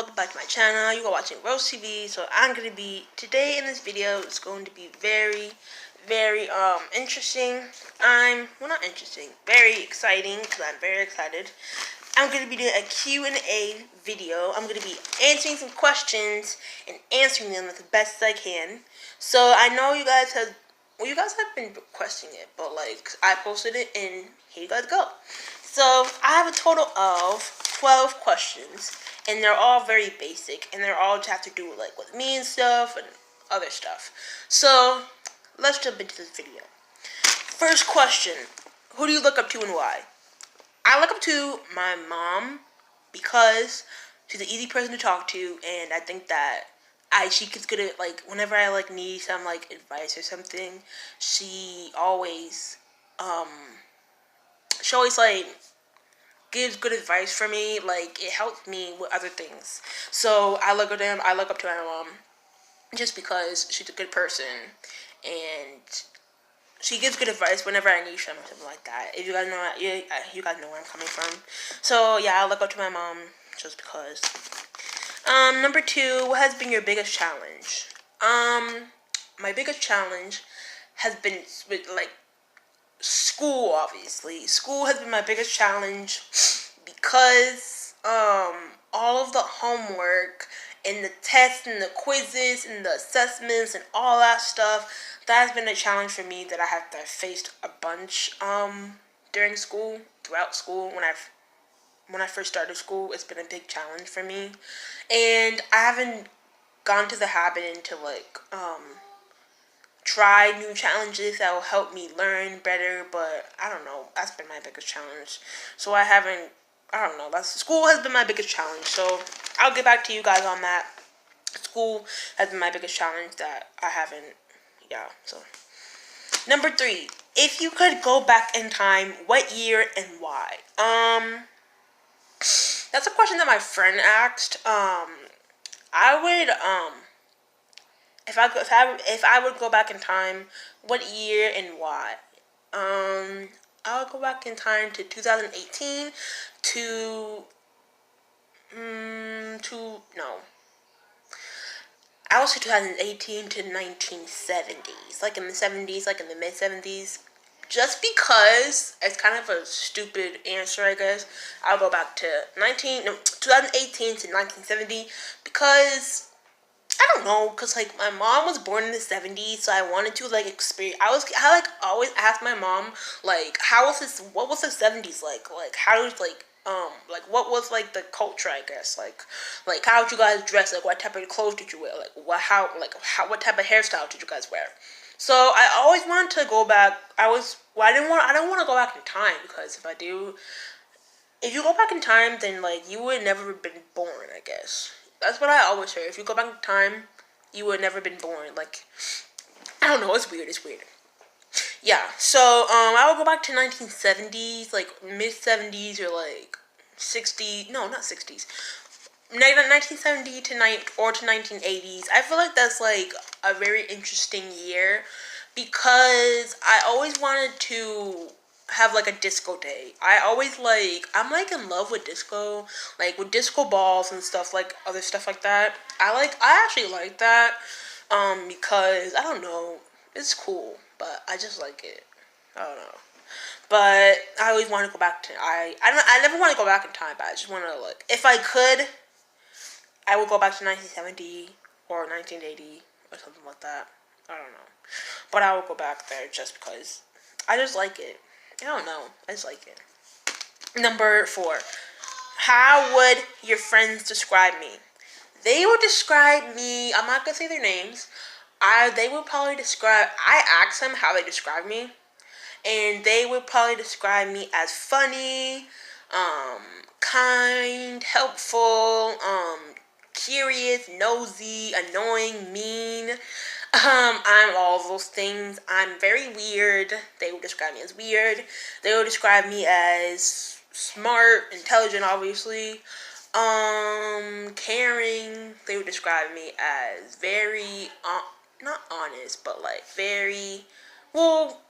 welcome back to my channel. You are watching Rose TV. So I'm gonna be today in this video. It's going to be very interesting. Not interesting, very exciting because I'm very excited. I'm gonna be doing a Q&A video. I'm gonna be answering some questions and answering them as the best I can. So I know you guys have been requesting it, but like I posted it and here you guys go. So I have a total of 12 questions, and they're all very basic, and they're all just have to do like with me and stuff and other stuff. So let's jump into this video. First question: who do you look up to and why? I look up to my mom because she's an easy person to talk to, and I think that she gets good at, like, whenever I like need some like advice or something, she always like gives good advice for me. Like, it helps me with other things. So I look up to my mom just because she's a good person and she gives good advice whenever I need something like that. If you guys know, you guys know where I'm coming from. So yeah, I look up to my mom just because. Number 2, what has been your biggest challenge? My biggest challenge has been with like school. Obviously, school has been my biggest challenge because all of the homework and the tests and the quizzes and the assessments and all that stuff, that has been a challenge for me that I have faced a bunch throughout school. When I first started school, it's been a big challenge for me, and I haven't gone to the habit to like try new challenges that will help me learn better. But I don't know, that's been my biggest challenge. So school has been my biggest challenge. So I'll get back to you guys on that. School has been my biggest challenge that I haven't. So number 3, if you could go back in time, what year and why? That's a question that my friend asked. I would if I would go back in time, what year and why? I would go back in time to 2018 I would say 2018 to 1970s, like in the 70s, like in the mid 70s. Just because it's kind of a stupid answer, I guess. I'll go back to 2018 to 1970 because I don't know, because like my mom was born in the 70s, so I wanted to like experience. I always asked my mom like what was the 70s like how was like what was like the culture, I guess, like how did you guys dress, like what type of clothes did you wear, like what type of hairstyle did you guys wear. So I always wanted to go back. I don't want to go back in time, because if you go back in time, then like you would never have been born, I guess. That's what I always heard. If you go back in time, you would never been born. Like, I don't know, it's weird. Yeah, so I would go back to 1970s, like mid 70s or like 60s. No, not 60s. 1970 to 1980s. I feel like that's like a very interesting year because I always wanted to have like a disco day. I'm like in love with disco, like with disco balls and stuff, like other stuff like that. I actually like that because I don't know, it's cool, but I just like it. I don't know. But I always want to go back to I never want to go back in time, but I just want to, like, if I could, I would go back to 1970 or 1980 or something like that. I don't know. But I would go back there just because I just like it. I don't know. I just like it. Number 4. How would your friends describe me? They would describe me, I'm not going to say their names. They would probably describe, I asked them how they describe me, and they would probably describe me as funny, kind, helpful, curious, nosy, annoying, mean. I'm all those things. I'm very weird. They would describe me as weird. They would describe me as smart, intelligent, obviously. Caring. They would describe me as very, not honest, but like very, well,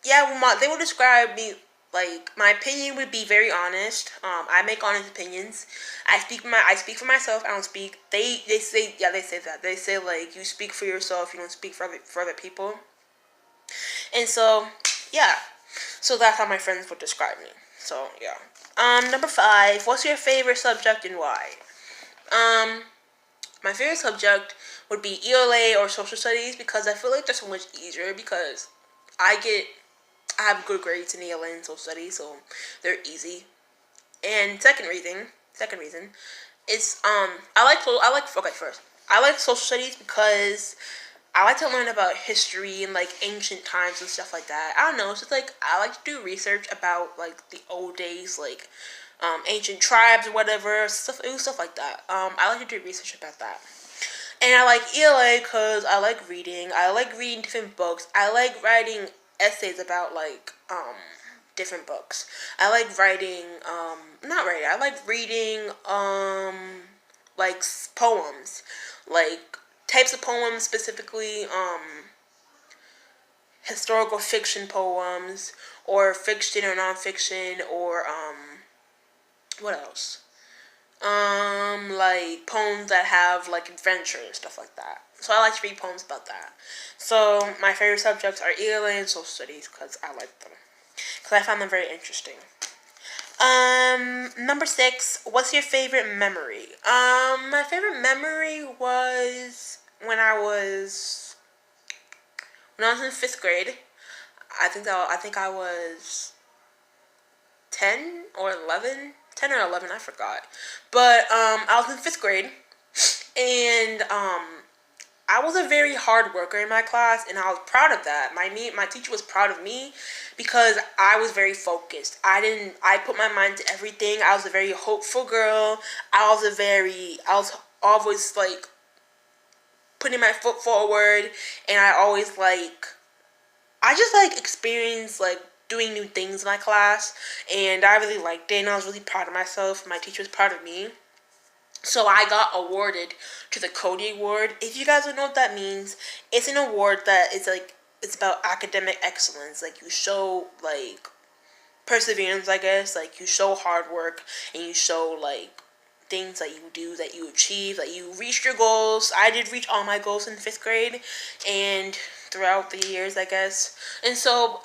yeah, they would describe me like my opinion would be very honest. I make honest opinions. I speak for myself. I don't speak. They say, yeah, they say that. They say like you speak for yourself. You don't speak for other people. And so yeah, so that's how my friends would describe me. So yeah. Number 5. What's your favorite subject and why? Um, my favorite subject would be ELA or social studies because I feel like they're so much easier because I get I have good grades in ELA and social studies, so they're easy. And second reason is okay, first I like social studies because I like to learn about history and like ancient times and stuff like that. I don't know, it's just like I like to do research about like the old days, like ancient tribes or whatever stuff like that. I like to do research about that. And I like ELA because I like reading. I like reading different books. I like writing essays about like different books. I like writing not writing. I like reading like poems, like types of poems specifically historical fiction poems or fiction or nonfiction or what else? Like poems that have like adventure and stuff like that. So I like to read poems about that. So my favorite subjects are ELA and social studies because I like them. Because I found them very interesting. Number 6. What's your favorite memory? My favorite memory was when I was in 5th grade. I think I was 10 or 11. 10 or 11, I forgot. But I was in 5th grade, and I was a very hard worker in my class, and I was proud of that. My teacher was proud of me because I was very focused. I put my mind to everything. I was a very hopeful girl. I was always like putting my foot forward, and I just like experienced like doing new things in my class, and I really liked it, and I was really proud of myself. My teacher was proud of me. So I got awarded to the Cody Award. If you guys don't know what that means, it's an award that is like it's about academic excellence. Like you show like perseverance, I guess. Like you show hard work and you show like things that you do, that you achieve, that you reached your goals. I did reach all my goals in 5th grade and throughout the years, I guess. And so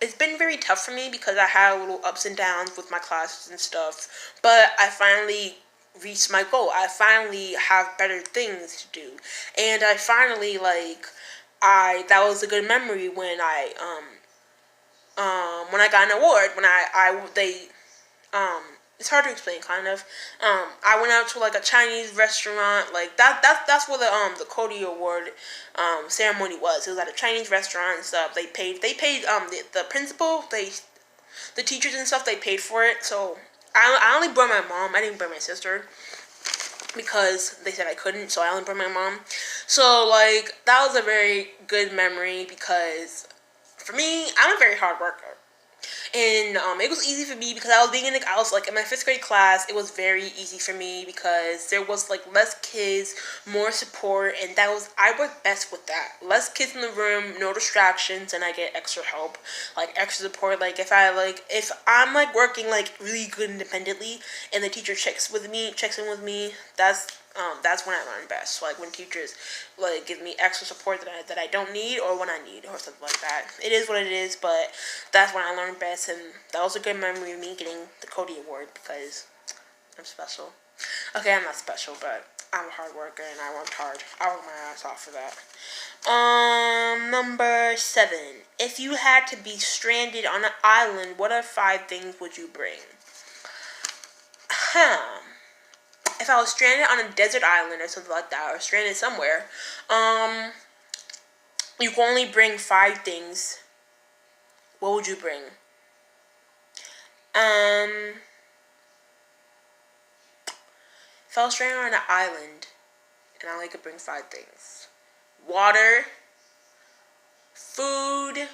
it's been very tough for me because I had little ups and downs with my classes and stuff. But I finally reached my goal. I finally have better things to do. And I finally I that was a good memory when I got an award, when it's hard to explain, kind of. I went out to like a Chinese restaurant, like that's where the Cody Award ceremony was. It was at a Chinese restaurant and stuff. The principal, the teachers and stuff, they paid for it. So I only brought my mom. I didn't bring my sister because they said I couldn't. So I only brought my mom. So like that was a very good memory because for me, I'm a very hard worker. And it was easy for me because I was like in my 5th grade class. It was very easy for me because there was like less kids, more support, and I work best with that. Less kids in the room, no distractions, and I get extra help, like extra support. Like if I'm like working like really good independently, and the teacher checks in with me, that's when I learn best. So, like when teachers like give me extra support that I don't need or when I need or something like that. It is what it is, but that's when I learn best, and that was a good memory of me getting the Cody Award because I'm special. Okay, I'm not special, but I'm a hard worker and I worked hard. I worked my ass off for that. Number 7. If you had to be stranded on an island, what are 5 things would you bring? If I was stranded on a desert island or something like that, or stranded somewhere, you can only bring 5 things. What would you bring? If I was stranded on an island and I only could bring 5 things: water, food,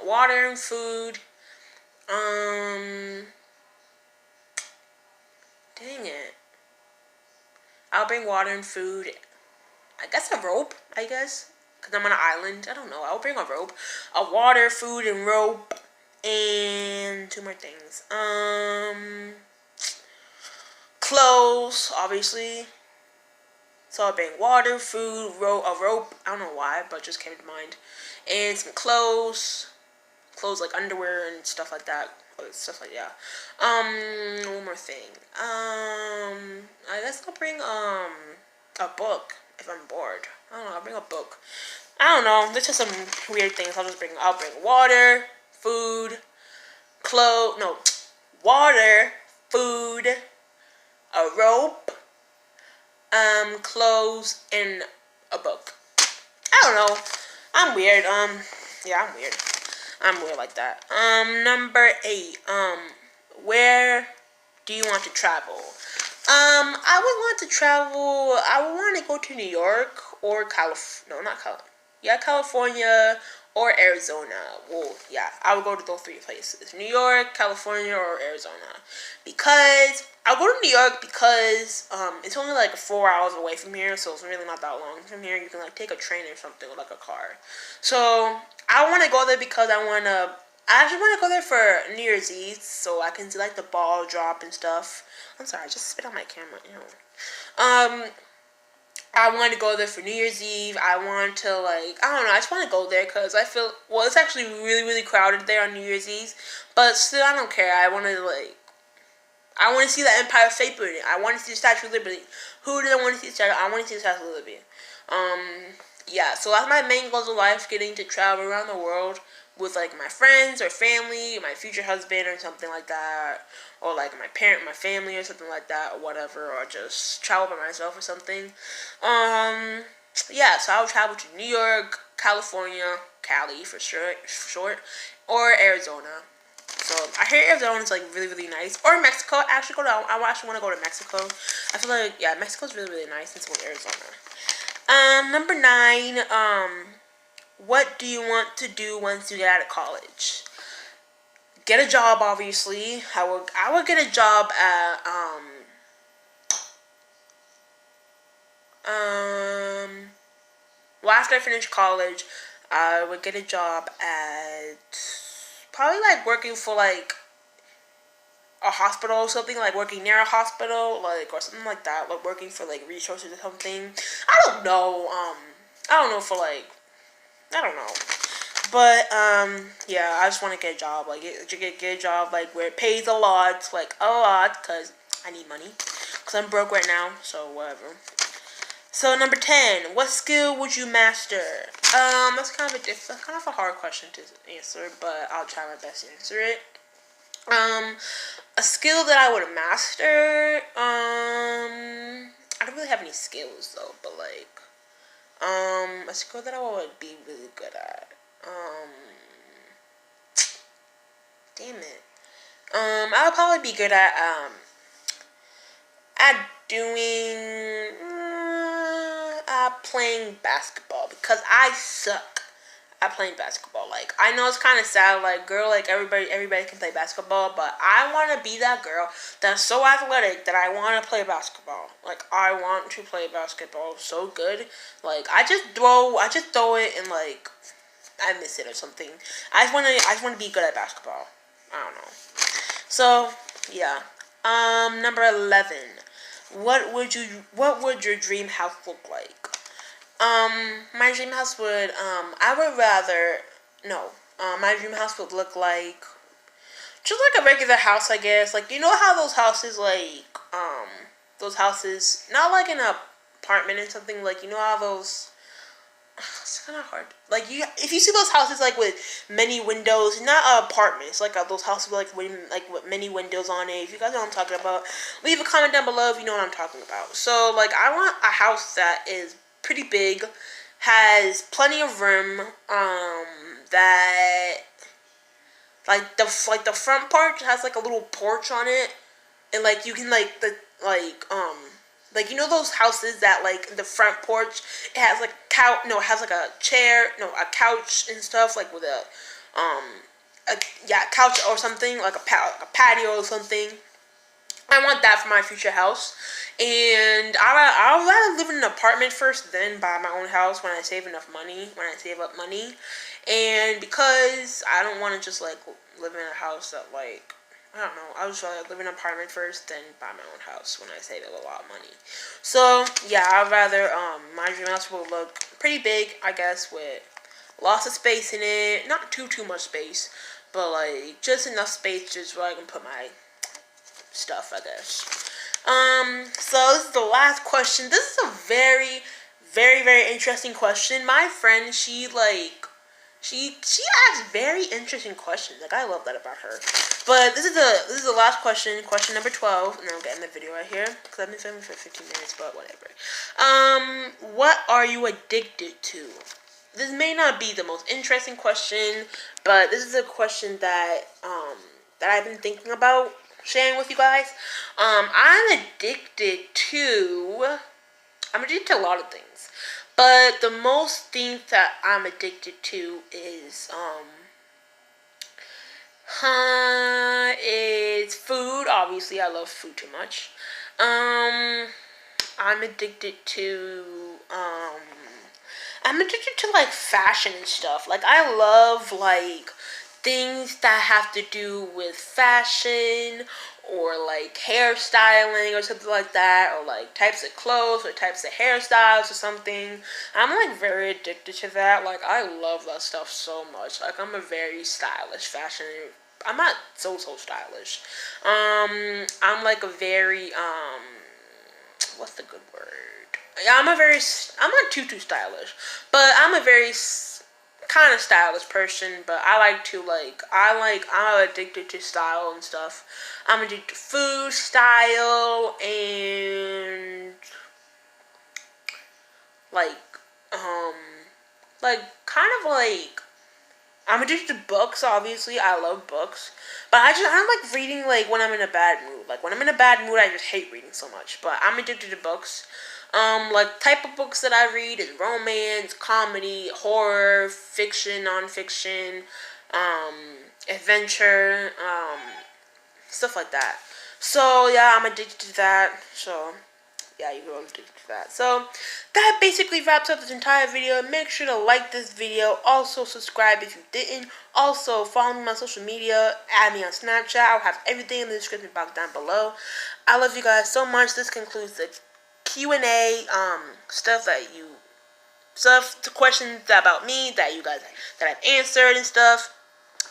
water and food. Dang it. I'll bring water and food. I guess a rope, I guess. because I'm on an island. I don't know. I'll bring a rope, a water, food, and rope, and two more things. Clothes, obviously. So I'll bring water, food, a rope. I don't know why, but just came to mind, and some clothes like underwear and stuff like that. Stuff like that. One more thing. I guess I'll bring a book if I'm bored. I don't know. I'll bring a book. I don't know. There's just some weird things. I'll bring water, food, water, food, a rope, clothes, and a book. I don't know. I'm weird. Yeah, I'm weird. I'm weird like that. Number 8. Where do you want to travel? I would want to travel. I would want to go to New York or California or Arizona. Well, yeah, I would go to those 3 places: New York, California, or Arizona. Because I'll go to New York because it's only like 4 hours away from here, so it's really not that long from here. You can like take a train or something, or like a car. So I want to go there because I actually want to go there for New Year's Eve, so I can see like the ball drop and stuff. I'm sorry, I just spit on my camera. I want to go there for New Year's Eve. I want to I don't know. I just want to go there because I feel it's actually really really crowded there on New Year's Eve, but still I don't care. I want to see the Empire State Building. I want to see the Statue of Liberty. Who doesn't want to see the Statue? I want to see the Statue of Liberty. Yeah. So that's my main goals of life: getting to travel around the world with like my friends or family, my future husband or something like that, or like my family or something like that, or whatever, or just travel by myself or something. Yeah, so I would travel to New York, California, Cali for short, or Arizona. So I hear Arizona is like really really nice, or Mexico. I actually want to go to Mexico. I feel like Mexico's really really nice, and so is Arizona. Number 9. What do you want to do once you get out of college? Get a job, obviously. I would get a job at well, after I finish college, I would get a job at probably like working for like a hospital or something, like working near a hospital, like, or something like that, like working for like resources or something. I don't know. I don't know. But yeah, I just want to get a job, like get a job like where it pays a lot, cause I need money, cause I'm broke right now. So whatever. So number 10, what skill would you master? That's kind of a hard question to answer, but I'll try my best to answer it. A skill that I would master. I don't really have any skills though, but like. A skill that I would be really good at. Damn it. I would probably be good at doing, playing basketball because I suck at playing basketball. Like, I know it's kind of sad, like, girl, like, everybody can play basketball, but I want to be that girl that's so athletic that I want to play basketball. Like, I want to play basketball so good. Like, I just throw it and, like, I miss it or something. I just want to be good at basketball. I don't know. So, yeah. Number 11. What would your dream house look like? My dream house would, my dream house would look like, just like a regular house, I guess. Like, you know how those houses, not like an apartment or something, like, you know how those, it's kind of hard. Like, if you see those houses, like, with many windows, not apartments, like, those houses with many windows on it. If you guys know what I'm talking about, leave a comment down below if you know what I'm talking about. So, like, I want a house that is pretty big, has plenty of room, that, like, the front part has, like, a little porch on it, and, like, you can, like, like, you know those houses that, like, the front porch, it has, like, a couch and stuff, like, with a couch or something, like a patio or something. I want that for my future house, and I would rather live in an apartment first, then buy my own house when I save enough money, when I save up money. And because I don't want to just like live in a house that like, I don't know, I was trying to live in an apartment first, then buy my own house when I save a lot of money. So yeah, I'd rather my dream house will look pretty big, I guess, with lots of space in it, not too much space, but like just enough space just where I can put my stuff, I guess. So this is the last question. This is a very, very, very interesting question. My friend, she asks very interesting questions. Like, I love that about her. But this is the last question, question number 12, and then I'm getting the video right here because I've been filming for 15 minutes, but whatever. What are you addicted to? This may not be the most interesting question, but this is a question that that I've been thinking about sharing with you guys. I'm addicted to a lot of things, but the most things that I'm addicted to is is food. Obviously, I love food too much. I'm addicted to like fashion and stuff. Like, I love like things that have to do with fashion or like hairstyling or something like that, or like types of clothes or types of hairstyles or something. I'm like very addicted to that. Like, I love that stuff so much. Like, I'm a very stylish fashion. I'm not so stylish. I'm like a very what's the good word? Yeah, I'm not too stylish, but I'm a very kind of stylish person. But I'm addicted to style and stuff. I'm addicted to food, style, and I'm addicted to books. Obviously, I love books, but I don't like reading like when I'm in a bad mood. Like, when I'm in a bad mood, I just hate reading so much. But I'm addicted to books. Like, type of books that I read is romance, comedy, horror, fiction, nonfiction, adventure, stuff like that. So yeah, I'm addicted to that. So yeah, you're addicted to that. So that basically wraps up this entire video. Make sure to like this video. Also subscribe if you didn't. Also follow me on social media. Add me on Snapchat. I'll have everything in the description box down below. I love you guys so much. This concludes the Q&A the questions about me that I've answered and stuff.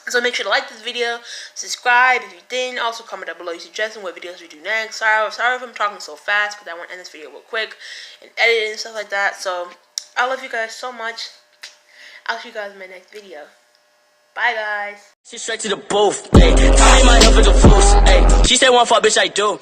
So make sure to like this video, subscribe if you didn't. Also comment down below your suggestions what videos we do next. Sorry if I'm talking so fast, because I want to end this video real quick and edit it and stuff like that. So I love you guys so much. I'll see you guys in my next video. Bye, guys. Straight to the booth. Hey, tell me my help is a fool. Hey, she said one fuck, bitch, I do.